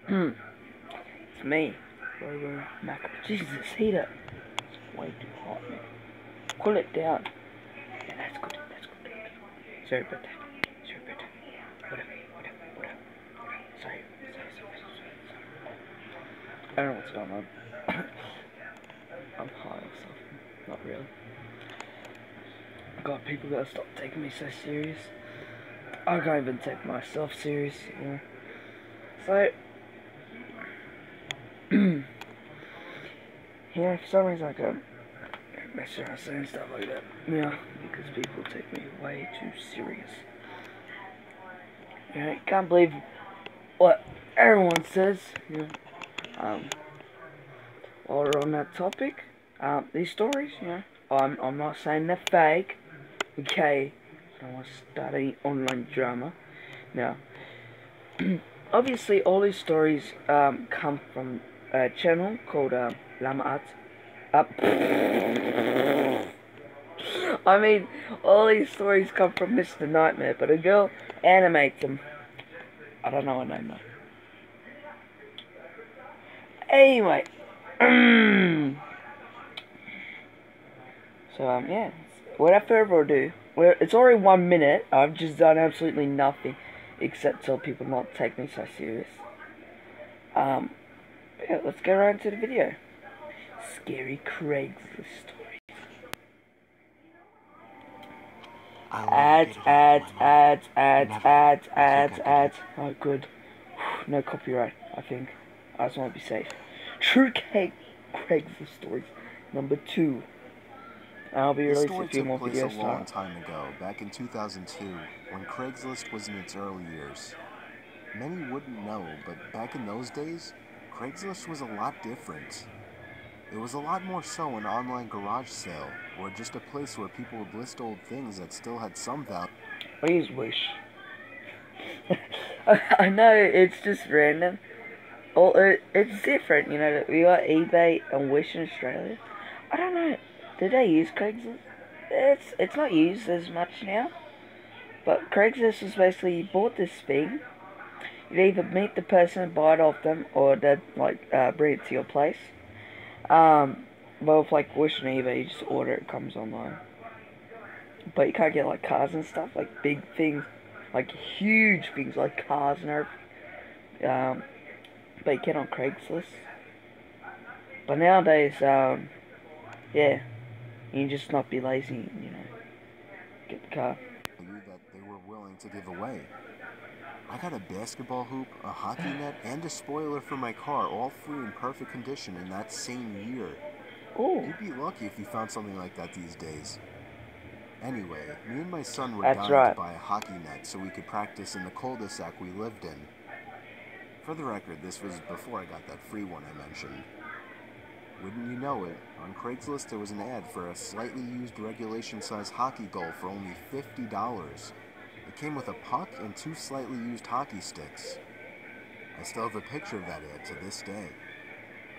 It's me, Robo Mac. Jesus, heat it. It's way too hot, man. Cool it down. Yeah, that's good. That's good. Sorry about that. Sorry about that. What up? Sorry. I don't know what's going on. I'm high or something. Not really. God, people gotta stop taking me so serious. I can't even take myself serious, you know. So, yeah, for some reason I can't mess around saying stuff like that. Yeah, because people take me way too serious. You know, can't believe what everyone says. You know, while we're on that topic, these stories, you know, I'm not saying they're fake. Okay, I want to study online drama. Now, obviously, all these stories come from a channel called llama. I mean, all these stories come from Mr. Nightmare, but a girl animates them. I don't know her name though. Anyway, so yeah. Without further ado, it's already 1 minute. I've just done absolutely nothing except tell people not to take me so serious. Yeah, let's get right into the video. Scary Craigslist story. Ads. Oh, good. No copyright, I think. I just want to be safe. True Craigslist stories. Number 2. I'll be This releasing story a few more took place videos. a long time ago, back in 2002, when Craigslist was in its early years. Many wouldn't know, but back in those days, Craigslist was a lot different. It was a lot more so an online garage sale, or just a place where people would list old things that still had some value. I use Wish. I know it's just random. It's different, you know. We got eBay and Wish in Australia. I don't know. Do they use Craigslist? It's not used as much now. But Craigslist was basically, you bought this thing. You'd either meet the person and buy it off them, or they'd like bring it to your place. But with like Wish and eBay, you just order it, comes online. But you can't get like cars and stuff, like big things, like huge things like cars and everything. But you can on Craigslist. But nowadays, yeah, you can just not be lazy, you know, get the car. That they were willing to give away. I got a basketball hoop, a hockey net, and a spoiler for my car, all 3 in perfect condition in that same year. Ooh. You'd be lucky if you found something like that these days. Anyway, me and my son were That's dying right. to buy a hockey net so we could practice in the cul-de-sac we lived in. For the record, this was before I got that free one I mentioned. Wouldn't you know it, on Craigslist there was an ad for a slightly used regulation-size hockey goal for only $50. It came with a puck and 2 slightly used hockey sticks. I still have a picture of that ad to this day.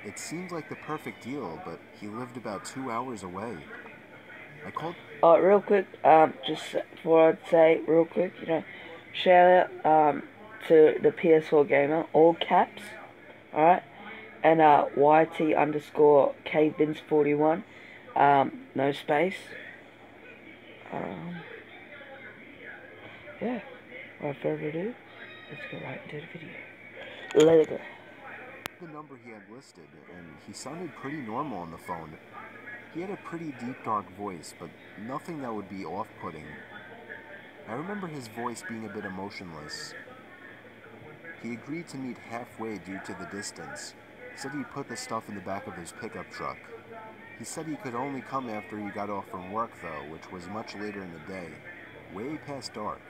It seemed like the perfect deal, but he lived about 2 hours away. I called... Real quick, just before I'd say, real quick, you know, shout out, to the PS4 gamer, all caps, alright, and, YT_KBins41, no space, yeah, without further ado, let's go right into the video. Let it go. The number he had listed, and he sounded pretty normal on the phone. He had a pretty deep, dark voice, but nothing that would be off-putting. I remember his voice being a bit emotionless. He agreed to meet halfway due to the distance. Said he'd put the stuff in the back of his pickup truck. He said he could only come after he got off from work, though, which was much later in the day, way past dark.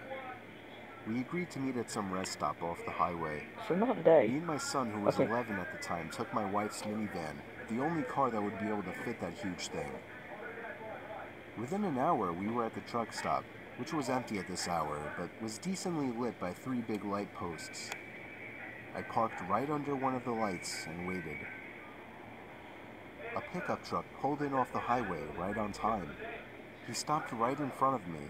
We agreed to meet at some rest stop off the highway. So not day. Me and my son, who was 11 at the time, took my wife's minivan, the only car that would be able to fit that huge thing. Within an hour, we were at the truck stop, which was empty at this hour, but was decently lit by 3 big light posts. I parked right under one of the lights and waited. A pickup truck pulled in off the highway right on time. He stopped right in front of me.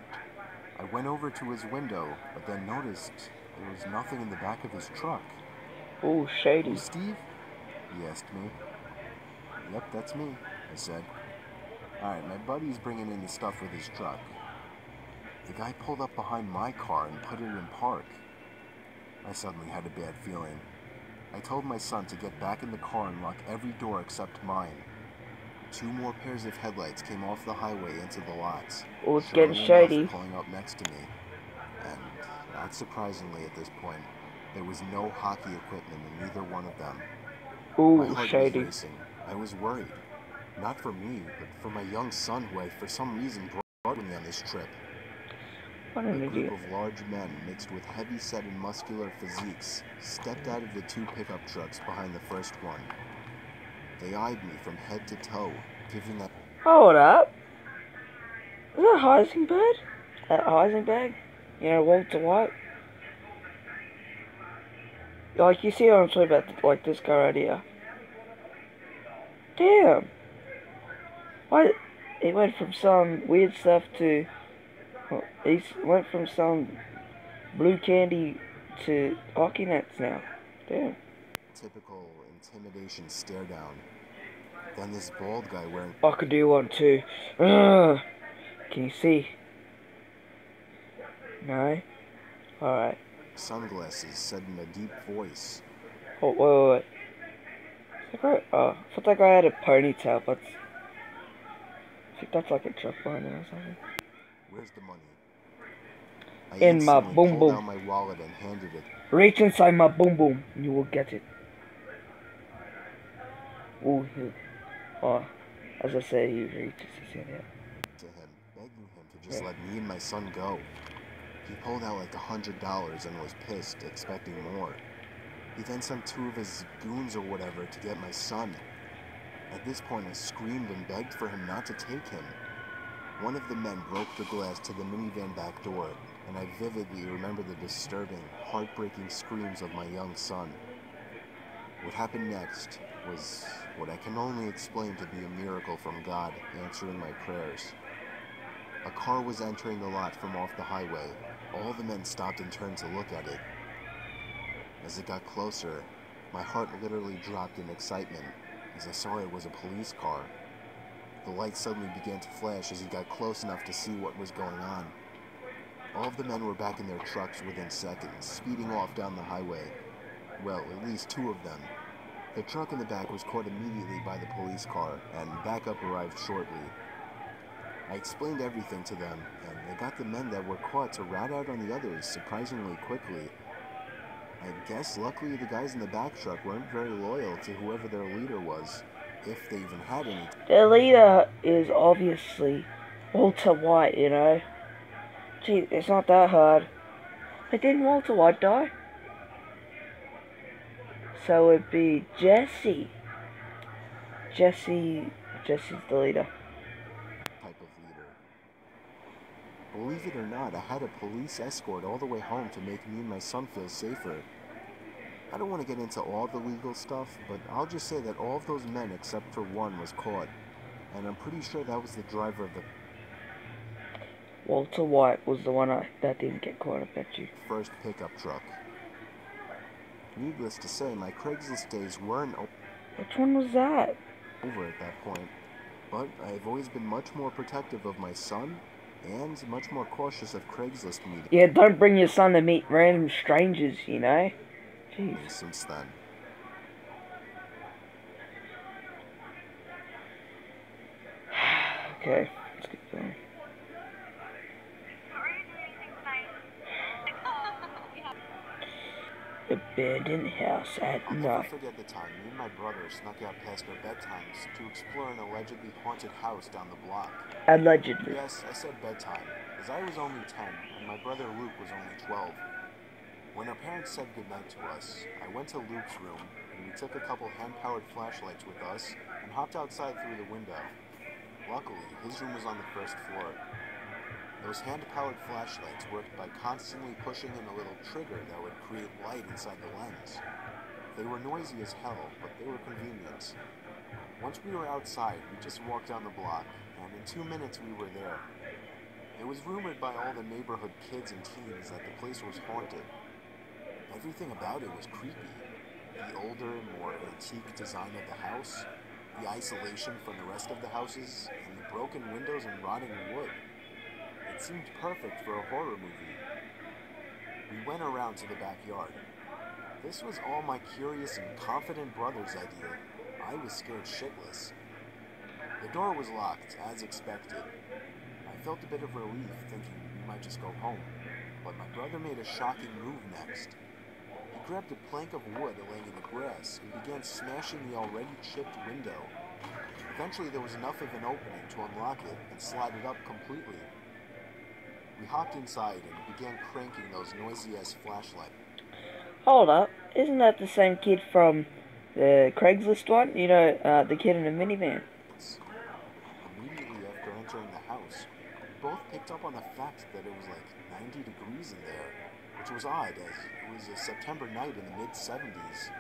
I went over to his window, but then noticed there was nothing in the back of his truck. Oh, "Who's shady. Steve?" he asked me. "Yep, that's me," I said. "Alright, my buddy's bringing in the stuff with his truck." The guy pulled up behind my car and put it in park. I suddenly had a bad feeling. I told my son to get back in the car and lock every door except mine. 2 more pairs of headlights came off the highway into the lots, Oh, it's getting surely enough shady. pulling up next to me. And, not surprisingly at this point, there was no hockey equipment in either one of them. My Oh, heart was shady. racing. I was worried. Not for me, but for my young son who I, for some reason, brought with me on this trip. What A an group idiot. of large men mixed with heavy-set and muscular physiques stepped out of the 2 pickup trucks behind the first one. They eyed me from head to toe, giving that... Hold up. Is that Heisenberg? That Heisenberg? You know, Walter White? Like, you see what I'm talking about? Like, this guy right here. Damn. Why? He went from some weird stuff to... He went from some blue candy to hockey nets now. Damn. typical intimidation stare down. Then this bald guy wearing I could do one too. Ugh. Can you see? No? Alright. sunglasses said in a deep voice, Oh, wait. I thought that guy had a ponytail, but I think that's like a truck behind him or something. "Where's the money?" I In my instantly boom pulled boom. out my wallet and handed it Reach inside my boom boom, and you will get it. Ooh, as I say, he reaches his hand out. to him, begging him to just Yeah. let me and my son go. He pulled out like $100 and was pissed, expecting more. He then sent 2 of his goons or whatever to get my son. At this point, I screamed and begged for him not to take him. One of the men broke the glass to the minivan back door, and I vividly remember the disturbing, heartbreaking screams of my young son. What happened next was what I can only explain to be a miracle from God answering my prayers. A car was entering the lot from off the highway. All the men stopped and turned to look at it. As it got closer, my heart literally dropped in excitement as I saw it was a police car. The lights suddenly began to flash as he got close enough to see what was going on. All of the men were back in their trucks within seconds, speeding off down the highway. Well, at least 2 of them. The truck in the back was caught immediately by the police car, and backup arrived shortly. I explained everything to them, and they got the men that were caught to rat out on the others surprisingly quickly. I guess luckily the guys in the back truck weren't very loyal to whoever their leader was, if they even had any. The leader is obviously Walter White, you know? Gee, it's not that hard. But didn't Walter White die? So it'd be Jesse. Jesse's the leader. Type of leader. Believe it or not, I had a police escort all the way home to make me and my son feel safer. I don't want to get into all the legal stuff, but I'll just say that all of those men except for one was caught, and I'm pretty sure that was the driver of the Walter White was the one that didn't get caught, I bet you. first pickup truck. Needless to say, my Craigslist days weren't Which one was that? over at that point, but I've always been much more protective of my son and much more cautious of Craigslist meetings Yeah, don't bring your son to meet random strangers, you know? Jeez. since then. Okay, let's get going. Abandoned house at I'll never night. forget the time me and my brother snuck out past our bedtimes to explore an allegedly haunted house down the block. Allegedly. Yes, I said bedtime, as I was only 10 and my brother Luke was only 12. When our parents said goodnight to us, I went to Luke's room and we took a couple hand-powered flashlights with us and hopped outside through the window. Luckily, his room was on the first floor. Those hand-powered flashlights worked by constantly pushing in a little trigger that would create light inside the lens. They were noisy as hell, but they were convenient. Once we were outside, we just walked down the block, and in 2 minutes we were there. It was rumored by all the neighborhood kids and teens that the place was haunted. Everything about it was creepy. the older, more antique design of the house, the isolation from the rest of the houses, and the broken windows and rotting wood. It seemed perfect for a horror movie. We went around to the backyard. This was all my curious and confident brother's idea. I was scared shitless. The door was locked, as expected. I felt a bit of relief, thinking we might just go home. But my brother made a shocking move next. He grabbed a plank of wood laying in the grass and began smashing the already chipped window. Eventually there was enough of an opening to unlock it and slide it up completely. We hopped inside and began cranking those noisy-ass flashlights. Hold up, isn't that the same kid from the Craigslist one? You know, the kid in the minivan. Immediately after entering the house, we both picked up on the fact that it was like 90 degrees in there, which was odd as it was a September night in the mid-70s.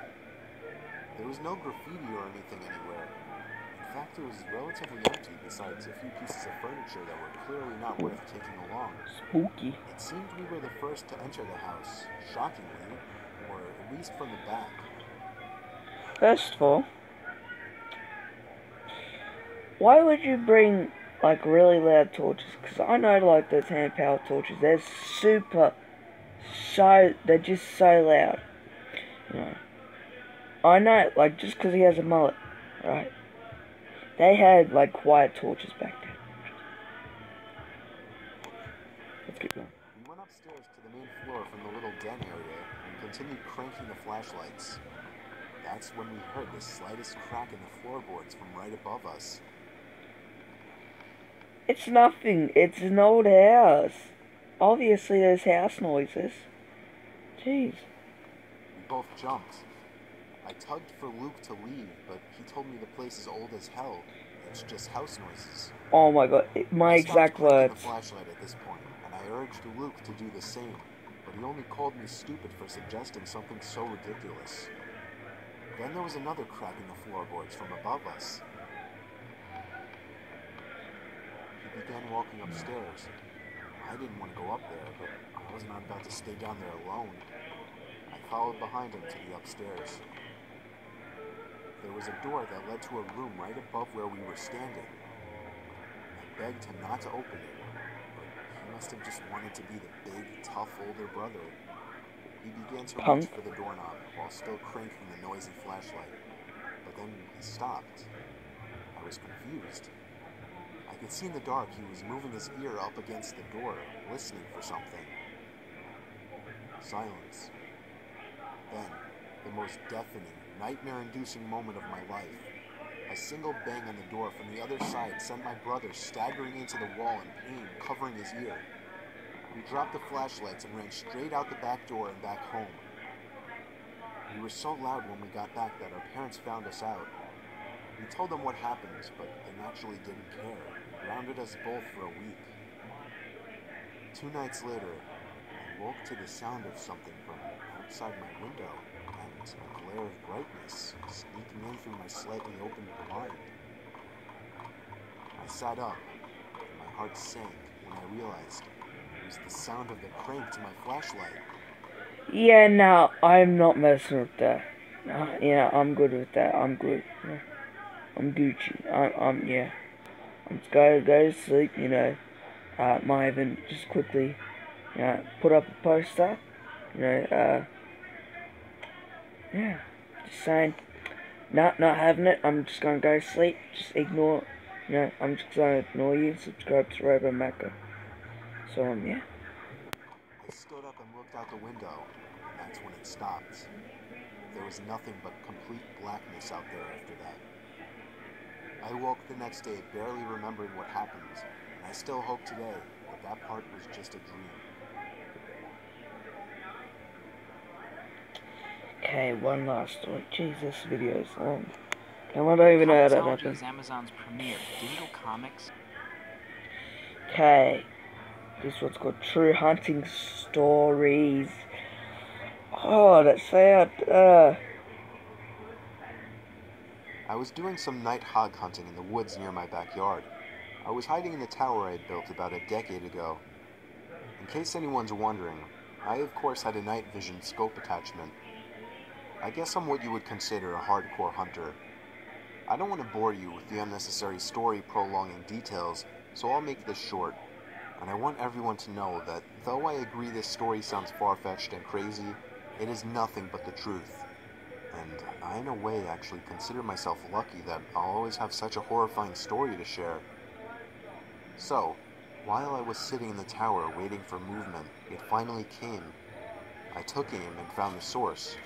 There was no graffiti or anything anywhere. In fact, it was relatively empty besides a few pieces of furniture that were clearly not worth taking along. Spooky. It seemed we were the first to enter the house, shockingly, or at least from the back. First of all, why would you bring, like, really loud torches? Because I know, like, those hand-powered torches, they're they're just so loud. You know. I know, like, just because he has a mullet, right? They had, like, quiet torches back then. Let's keep going. We went upstairs to the main floor from the little den area and continued cranking the flashlights. That's when we heard the slightest crack in the floorboards from right above us. It's nothing. It's an old house. Obviously, there's house noises. Jeez. We both jumped. I tugged for Luke to leave, but he told me the place is old as hell. It's just house noises. Oh my god, my exact words. The flashlight at this point, and I urged Luke to do the same, but he only called me stupid for suggesting something so ridiculous. Then there was another crack in the floorboards from above us. He began walking upstairs. I didn't want to go up there, but I was not about to stay down there alone. I followed behind him to the upstairs. There was a door that led to a room right above where we were standing. I begged him not to open it, but he must have just wanted to be the big, tough older brother. He began to reach for the doorknob while still cranking the noisy flashlight, but then he stopped. I was confused. I could see in the dark he was moving his ear up against the door, listening for something. Silence. Then, the most deafening, nightmare-inducing moment of my life. A single bang on the door from the other side sent my brother staggering into the wall in pain, covering his ear. We dropped the flashlights and ran straight out the back door and back home. We were so loud when we got back that our parents found us out. We told them what happened, but they naturally didn't care. Grounded us both for a week. 2 nights later, I woke to the sound of something from outside my window and a glare of brightness sneaking in through my slightly opened blind. I sat up, and my heart sank when I realized it was the sound of the crank to my flashlight. Yeah, no, I'm not messing with that. Yeah, I'm good with that. I'm good. Yeah. I'm Gucci. Yeah. I'm just go to sleep, you know. Might even just quickly, you know, put up a poster, you know, yeah, just saying, not having it, I'm just gonna go to sleep, just ignore, you know, I'm just gonna ignore you, subscribe to Robo Macca. So, yeah. I stood up and looked out the window, and that's when it stopped. There was nothing but complete blackness out there after that. I woke the next day barely remembering what happened, and I still hope today that part was just a dream. Okay, one last story. Jeez, this video is long. I don't even know how that happened. Amazon's premiere, digital comics. Okay, this one's called True Hunting Stories. Oh, that sound. I was doing some night hog hunting in the woods near my backyard. I was hiding in the tower I had built about a decade ago. In case anyone's wondering, I of course had a night vision scope attachment. I guess I'm what you would consider a hardcore hunter. I don't want to bore you with the unnecessary story prolonging details, so I'll make this short. And I want everyone to know that though I agree this story sounds far-fetched and crazy, it is nothing but the truth. And I, in a way, actually consider myself lucky that I'll always have such a horrifying story to share. So, while I was sitting in the tower waiting for movement, it finally came. I took aim and found the source.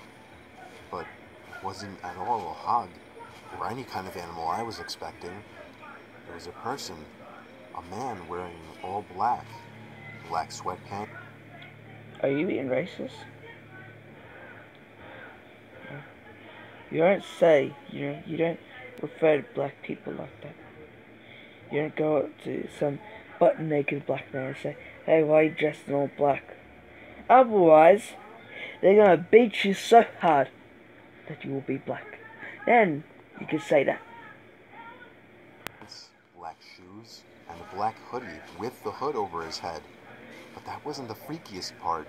But it wasn't at all a hog, or any kind of animal I was expecting. It was a person, a man wearing all black, black sweatpants. Are you being racist? You don't say, you don't refer to black people like that. You don't go up to some butt-naked black man and say, hey, why are you dressed in all black? Otherwise, they're gonna beat you so hard that you will be black. Then, you can say that. Black shoes, and a black hoodie with the hood over his head. But that wasn't the freakiest part.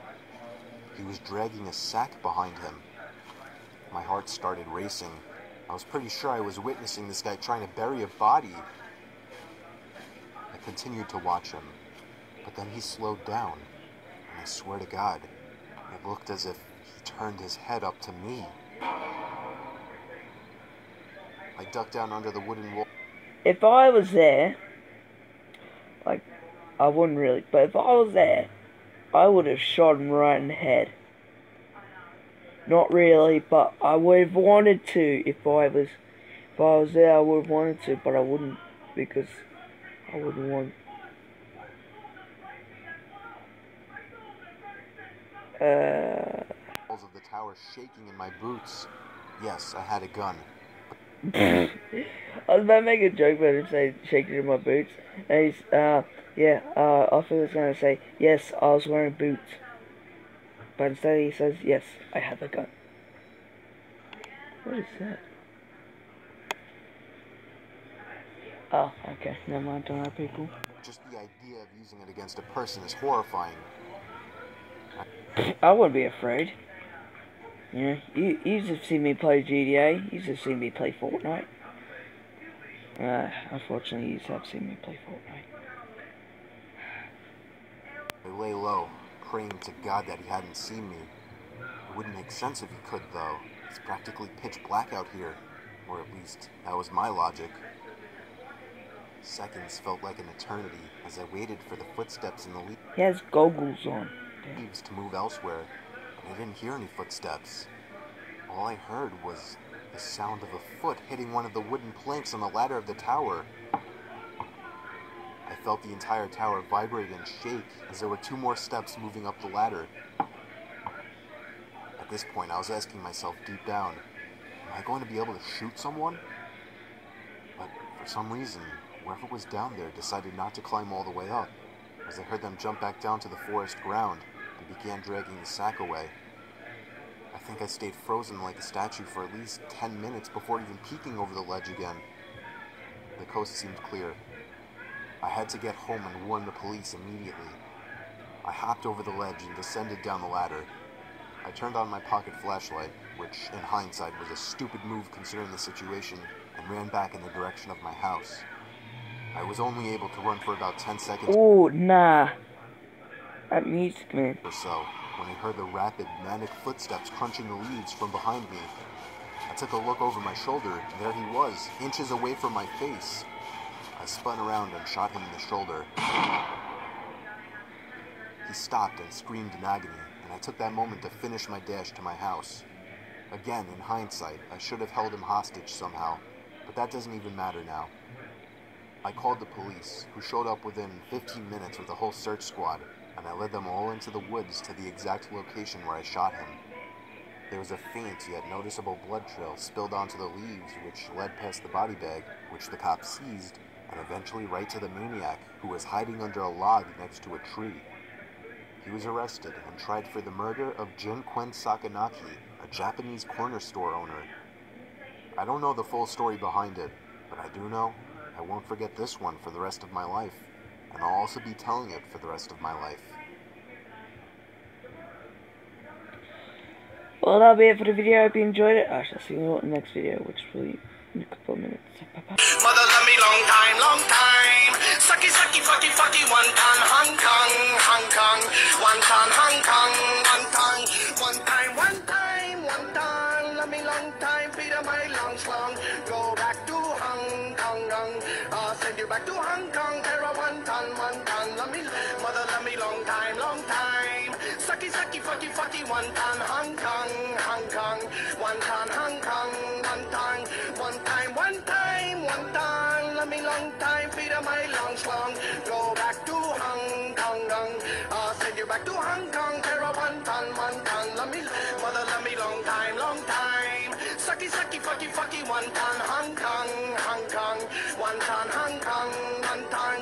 He was dragging a sack behind him. My heart started racing. I was pretty sure I was witnessing this guy trying to bury a body. I continued to watch him, but then he slowed down, and I swear to God, it looked as if he turned his head up to me. I ducked down under the wooden wall. If I was there, like, I wouldn't really, but if I was there, I would have shot him right in the head. Not really, but I would have wanted to if I was there. I would have wanted to, but I wouldn't because I wouldn't want. Walls of the tower shaking in my boots. Yes, I had a gun. I was about to make a joke about him saying shaking in my boots, and he's I thought he was gonna say yes, I was wearing boots, but instead he says yes, I have a gun. What is that? Oh, okay, never mind, don't have people. Just the idea of using it against a person is horrifying. I wouldn't be afraid. You know, you just seen me play GTA, you just seen me play Fortnite. Unfortunately, you have seen me play Fortnite. I lay low, praying to God that he hadn't seen me. It wouldn't make sense if he could, though. It's practically pitch black out here. Or at least, that was my logic. Seconds felt like an eternity as I waited for the footsteps in the leaves. He has goggles on. To move elsewhere, but I didn't hear any footsteps. All I heard was the sound of a foot hitting one of the wooden planks on the ladder of the tower. I felt the entire tower vibrate and shake as there were 2 more steps moving up the ladder. At this point, I was asking myself deep down, am I going to be able to shoot someone? But for some reason, whoever was down there decided not to climb all the way up, as I heard them jump back down to the forest ground and began dragging the sack away. I think I stayed frozen like a statue for at least 10 minutes before even peeking over the ledge again. The coast seemed clear. I had to get home and warn the police immediately. I hopped over the ledge and descended down the ladder. I turned on my pocket flashlight, which in hindsight was a stupid move considering the situation, and ran back in the direction of my house. I was only able to run for about 10 seconds. Oh, nah. That music, man. Or so, when I heard the rapid, manic footsteps crunching the leaves from behind me. I took a look over my shoulder, and there he was, inches away from my face. I spun around and shot him in the shoulder. He stopped and screamed in agony, and I took that moment to finish my dash to my house. Again, in hindsight, I should have held him hostage somehow, but that doesn't even matter now. I called the police, who showed up within 15 minutes with a whole search squad, and I led them all into the woods to the exact location where I shot him. There was a faint yet noticeable blood trail spilled onto the leaves which led past the body bag, which the cops seized, and eventually right to the maniac, who was hiding under a log next to a tree. He was arrested and tried for the murder of Jin-Quen Sakanaki, a Japanese corner store owner. I don't know the full story behind it, but I do know I won't forget this one for the rest of my life, and I'll also be telling it for the rest of my life. Well, that'll be it for the video. I hope you enjoyed it. I shall see you in the next video, which will be in a couple of minutes. Bye-bye. Mother love me long time, long time. Sucky, sucky, fucky, fucky, one ton, Hong Kong, Hong Kong. One ton, Hong Kong, one ton. One time, one time, one ton. Love me long time, feed of my long slong. Go back to Hong Kong, send you back to Hong Kong. Terra, one ton, love me. Mother love me long time, long time. Sucky, sucky, fucky, fucky, one ton, Hong Kong, Hong Kong. One ton, Hong Kong, one ton. One time, one time, one time. Love me long time, feed of my long slong. Go back to Hong Kong, send you back to Hong Kong. Terra, one ton, love me. Mother love me long time, long time. Sucky, sucky, fucky, fucky, one ton, Hong Kong, Hong Kong. One ton, Hong Kong, one ton.